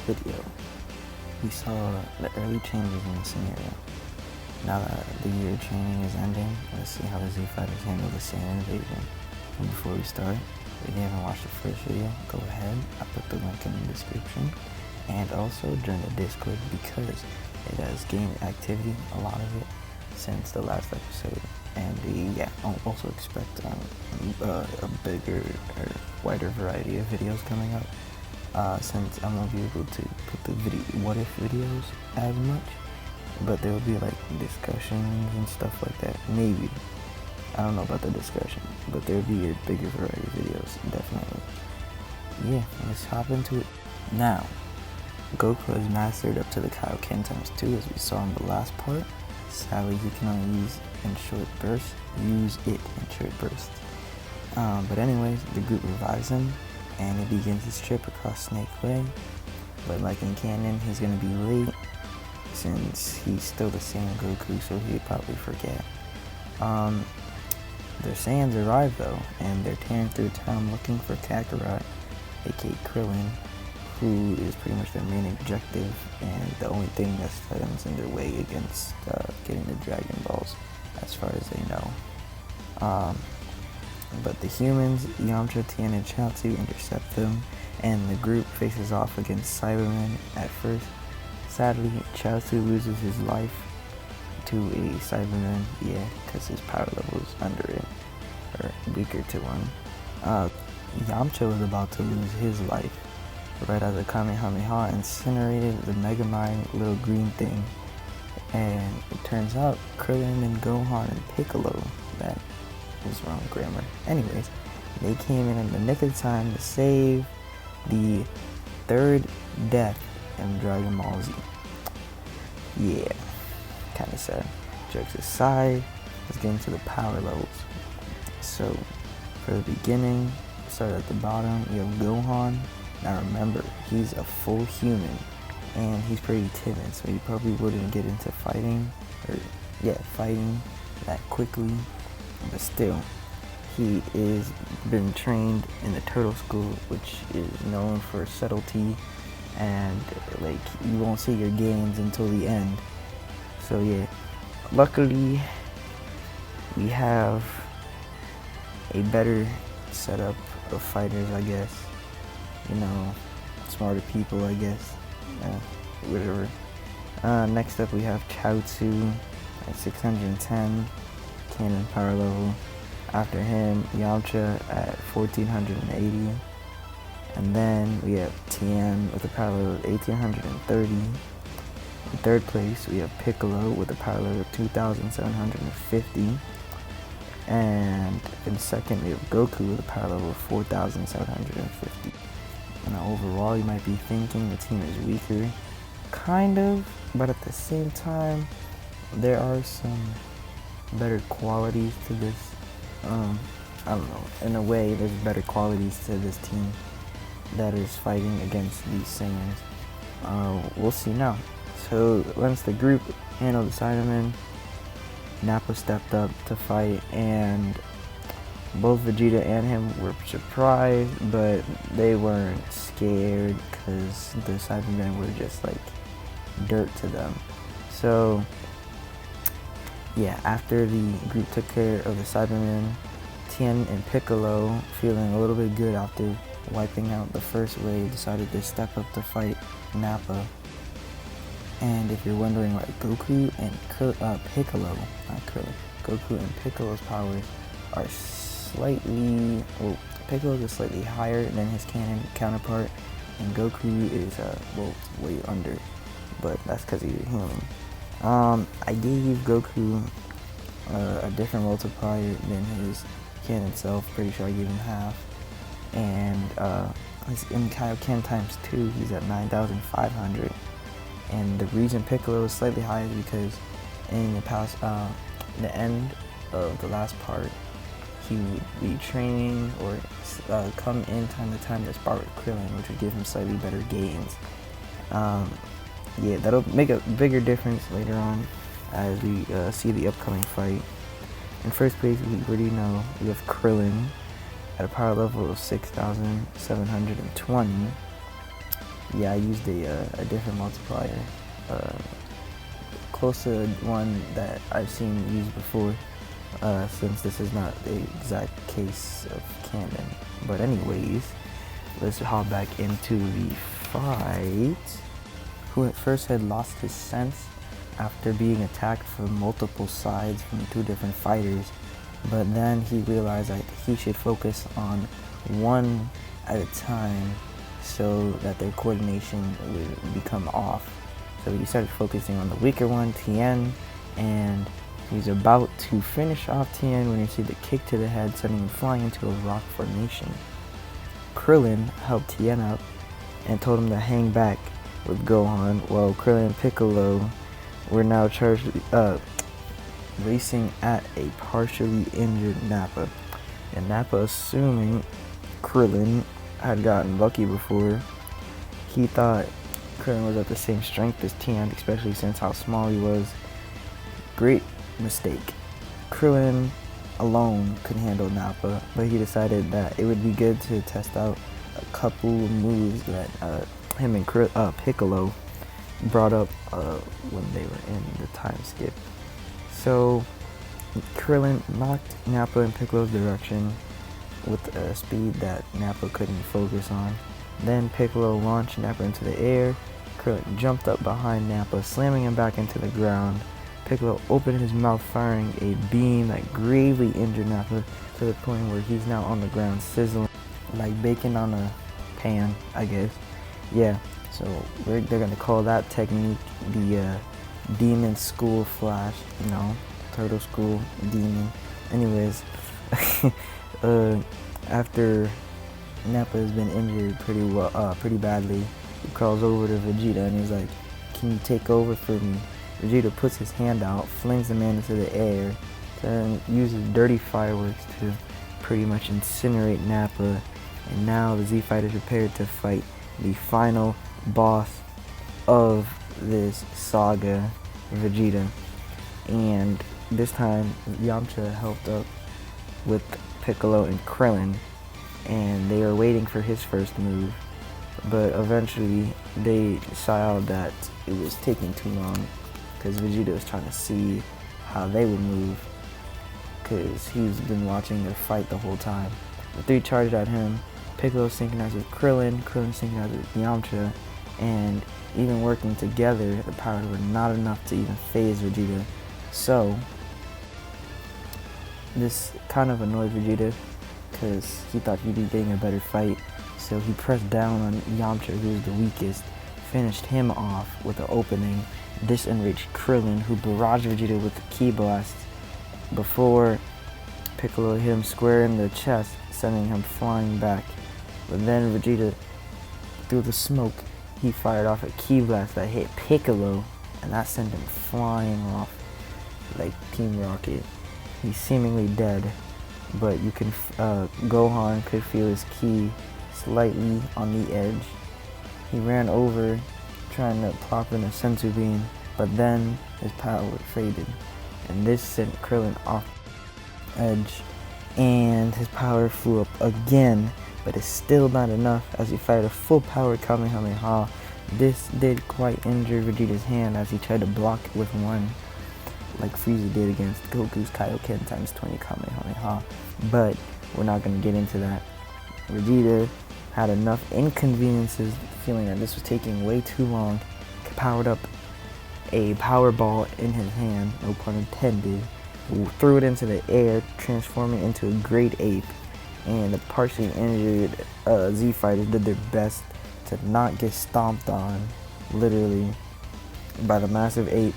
video, we saw the early changes in the scenario. Now that the year of training is ending, let's see how the Z Fighters handle the Saiyan invasion. And before we start, if you haven't watched the first video, go ahead, I put the link in the description. And also join the Discord because it has gained activity, a lot of it, since the last episode. And I'll also expect a bigger or wider variety of videos coming up, since I won't be able to put the what if videos as much, but there will be like discussions and stuff like that. Maybe, I don't know about the discussion, but there will be a bigger variety of videos, definitely. Yeah, let's hop into it. Now, Goku has mastered up to the Kaioken ×2 as we saw in the last part. Sadly, he can only use it in short bursts. But anyways, the group revives him, and he begins his trip across Snake Way. But like in canon, he's gonna be late since he's still the same Goku, so he'd probably forget. Their Saiyans arrive though, and they're tearing through town looking for Kakarot, aka Krillin, who is pretty much their main objective and the only thing that stands in their way against getting the Dragon Balls, as far as they know. But the humans, Yamcha, Tien, and Chaozu intercept them, and the group faces off against Cybermen at first. Sadly, Chaozu loses his life to a Cyberman, because his power level is under it, or weaker to one. Yamcha was about to lose his life right as the Kamehameha incinerated the Megamind little green thing. And it turns out Krillin and Gohan and Piccolo, that was wrong grammar. Anyways, they came in the nick of time to save the third death in Dragon Ball Z. Yeah, kinda sad. Jokes aside, let's get into the power levels. So, for the beginning, start at the bottom, you have Gohan. Now remember, he's a full human, and he's pretty timid, so he probably wouldn't get into fighting that quickly, but still, he is been trained in the Turtle School, which is known for subtlety, and like, you won't see your gains until the end. So yeah, luckily, we have a better setup of fighters, I guess. You know, smarter people, I guess. Whatever. Next up, we have Chaozu at 610 cannon power level. After him, Yamcha at 1480. And then we have Tien with a power level of 1830. In third place, we have Piccolo with a power level of 2750. And in second, we have Goku with a power level of 4750. Now overall, you might be thinking the team is weaker. Kind of, but at the same time, there are some better qualities to this. I don't know, in a way, there's better qualities to this team that is fighting against these Saiyans. We'll see now. So once the group handled the Cybermen, Nappa stepped up to fight, and both Vegeta and him were surprised, but they weren't scared because the Cybermen were just like dirt to them. So yeah, after the group took care of the Cybermen, Tien and Piccolo, feeling a little bit good after wiping out the first wave, decided to step up to fight Nappa. And if you're wondering why Goku and Piccolo, not Krillin, Goku and Piccolo's powers are slightly, well, Piccolo is slightly higher than his canon counterpart, and Goku is way under, but that's because he's a human. I gave Goku a different multiplier than his canon self. Pretty sure I gave him half, and in Kaioken ×2, he's at 9,500. And the reason Piccolo is slightly higher is because in the end of the last part, he would be training or come in time to time to spar with Krillin, which would give him slightly better gains. Yeah, that'll make a bigger difference later on as we see the upcoming fight. In first place, we already know we have Krillin at a power level of 6,720. Yeah, I used a different multiplier, close to one that I've seen used before, since this is not the exact case of canon. But anyways, let's hop back into the fight. Who at first had lost his sense after being attacked from multiple sides from two different fighters, but then he realized that he should focus on one at a time so that their coordination would become off. So he started focusing on the weaker one, Tien, and he's about to finish off Tien when he sees the kick to the head, sending him flying into a rock formation. Krillin helped Tien up and told him to hang back with Gohan, while Krillin and Piccolo were now charged racing at a partially injured Nappa. And Nappa, assuming Krillin had gotten lucky before, he thought Krillin was at the same strength as Tien, especially since how small he was. Great mistake. Krillin alone could handle Nappa, but he decided that it would be good to test out a couple moves that him and Piccolo brought up when they were in the time skip. So Krillin knocked Nappa in Piccolo's direction with a speed that Nappa couldn't focus on. Then Piccolo launched Nappa into the air. Krillin jumped up behind Nappa, slamming him back into the ground. Piccolo opened his mouth, firing a beam that gravely injured Nappa to the point where he's now on the ground, sizzling like bacon on a pan, I guess. Yeah, so they're gonna call that technique the Demon School Flash, Turtle School Demon. Anyways, after Nappa has been injured pretty badly, he crawls over to Vegeta and he's like, "Can you take over for me?" Vegeta puts his hand out, flings the man into the air, then uses dirty fireworks to pretty much incinerate Nappa. And now the Z Fighters prepared to fight the final boss of this saga, Vegeta. And this time Yamcha helped up with Piccolo and Krillin, and they were waiting for his first move, but eventually they saw that it was taking too long because Vegeta was trying to see how they would move, because he's been watching their fight the whole time. The three charged at him. Piccolo synchronized with Krillin, Krillin synchronized with Yamcha, and even working together, the powers were not enough to even phase Vegeta. So this kind of annoyed Vegeta because he thought he'd be getting a better fight. So he pressed down on Yamcha, who was the weakest, finished him off with an opening. This enraged Krillin, who barraged Vegeta with the ki blast before Piccolo hit him square in the chest, sending him flying back. But then Vegeta, through the smoke, he fired off a ki blast that hit Piccolo, and that sent him flying off like Team Rocket. He's seemingly dead, but you can Gohan could feel his ki slightly on the edge. He ran over, trying to plop in a senzu bean, but then his power faded, and this sent Krillin off the edge, and his power flew up again, but it's still not enough as he fired a full power Kamehameha. This did quite injure Vegeta's hand as he tried to block it with one, like Frieza did against Goku's Kaioken times 20 Kamehameha, but we're not going to get into that. Vegeta had enough inconveniences, feeling that this was taking way too long, powered up a power ball in his hand, no pun intended, threw it into the air, transforming into a great ape, and the partially injured Z Fighters did their best to not get stomped on, literally, by the massive ape.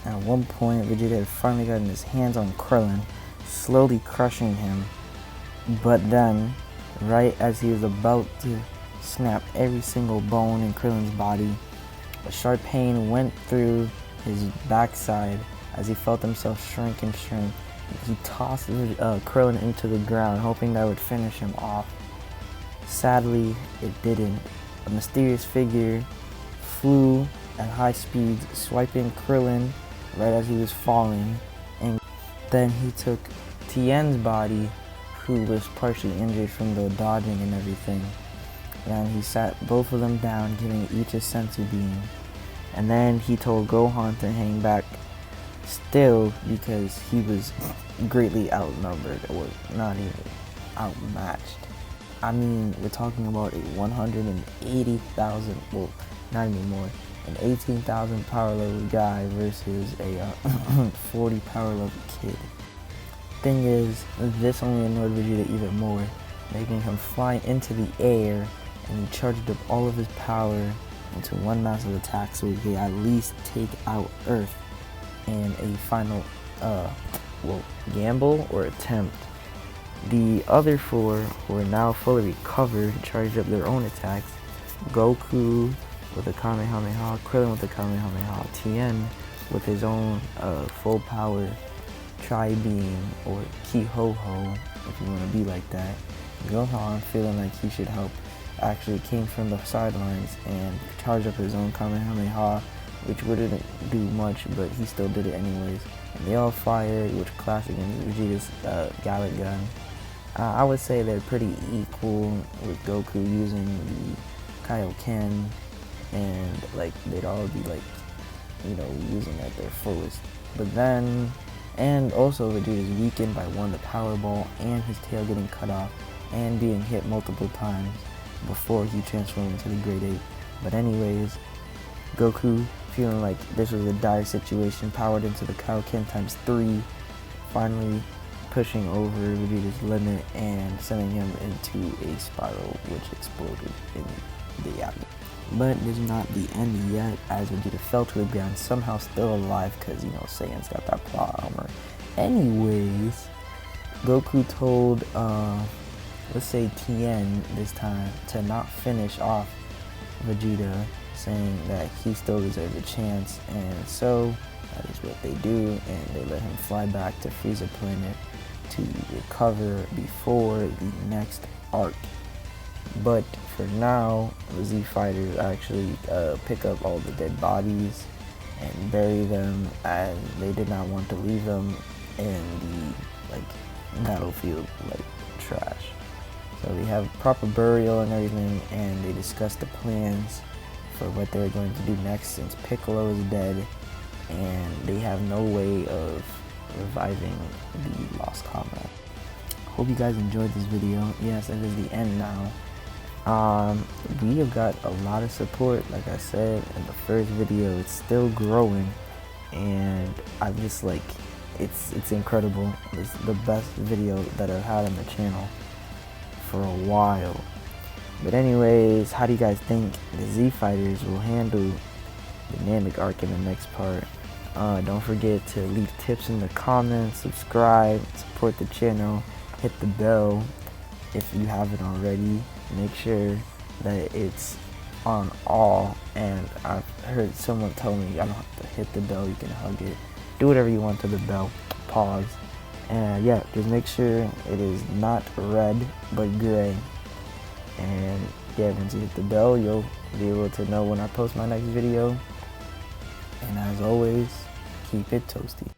At one point, Vegeta had finally gotten his hands on Krillin, slowly crushing him, but then, right as he was about to snap every single bone in Krillin's body, a sharp pain went through his backside as he felt himself shrink and shrink. He tossed Krillin into the ground, hoping that would finish him off. Sadly, it didn't. A mysterious figure flew at high speeds, swiping Krillin right as he was falling, and then he took Tien's body, who was partially injured from the dodging and everything, Then he sat both of them down, giving each a senzu bean. And then he told Gohan to hang back still because he was greatly outnumbered, or not even outmatched. I mean, we're talking about a 180,000, well, not anymore, an 18,000 power level guy versus a 40 power level kid. Thing is, this only annoyed Vegeta even more, making him fly into the air, and he charged up all of his power into one massive attack so he could at least take out Earth in a final, gamble or attempt. The other four, who are now fully recovered, charged up their own attacks. Goku with a Kamehameha, Krillin with a Kamehameha, Tien with his own full power Tri-Beam, or Ki-Ho-Ho, if you want to be like that. Gohan, feeling like he should help, actually came from the sidelines and charged up his own Kamehameha, which wouldn't do much, but he still did it anyways. And they all fired, which clashed against Vegeta's Gallic Gun. I would say they're pretty equal, with Goku using the Kaioken, and like they'd all be like, you know, using at their fullest. But then, and also Vegeta's weakened by one, the Power Ball, and his tail getting cut off, and being hit multiple times before he transformed into the Great Ape. But anyways, Goku, feeling like this was a dire situation, powered into the Kaioken times 3, finally pushing over Vegeta's limit and sending him into a spiral, which exploded in the atmosphere. But this is not the end yet, as Vegeta fell to the ground, somehow still alive, because, you know, Saiyan's got that plot armor. Anyways, Goku told, let's say Tien this time, to not finish off Vegeta, saying that he still deserves a chance, and so that is what they do, and they let him fly back to Frieza Planet to recover before the next arc. But for now, the Z Fighters actually pick up all the dead bodies and bury them, and they did not want to leave them in the battlefield like trash. So they have proper burial and everything, and they discuss the plans for what they're going to do next, since Piccolo is dead and they have no way of reviving the lost comrade. Hope you guys enjoyed this video. Yes, it is the end now. We have got a lot of support, like I said in the first video. It's still growing, and I'm just like, it's incredible. It's the best video that I've had on the channel for a while. But anyways, how do you guys think the Z Fighters will handle the Namek arc in the next part? Don't forget to leave tips in the comments, subscribe, support the channel, hit the bell if you haven't already. Make sure that it's on all, and I've heard someone tell me I don't have to hit the bell, you can hug it, do whatever you want to the bell, pause, and yeah, just make sure it is not red but gray. And yeah, once you hit the bell, you'll be able to know when I post my next video. And as always, keep it toasty.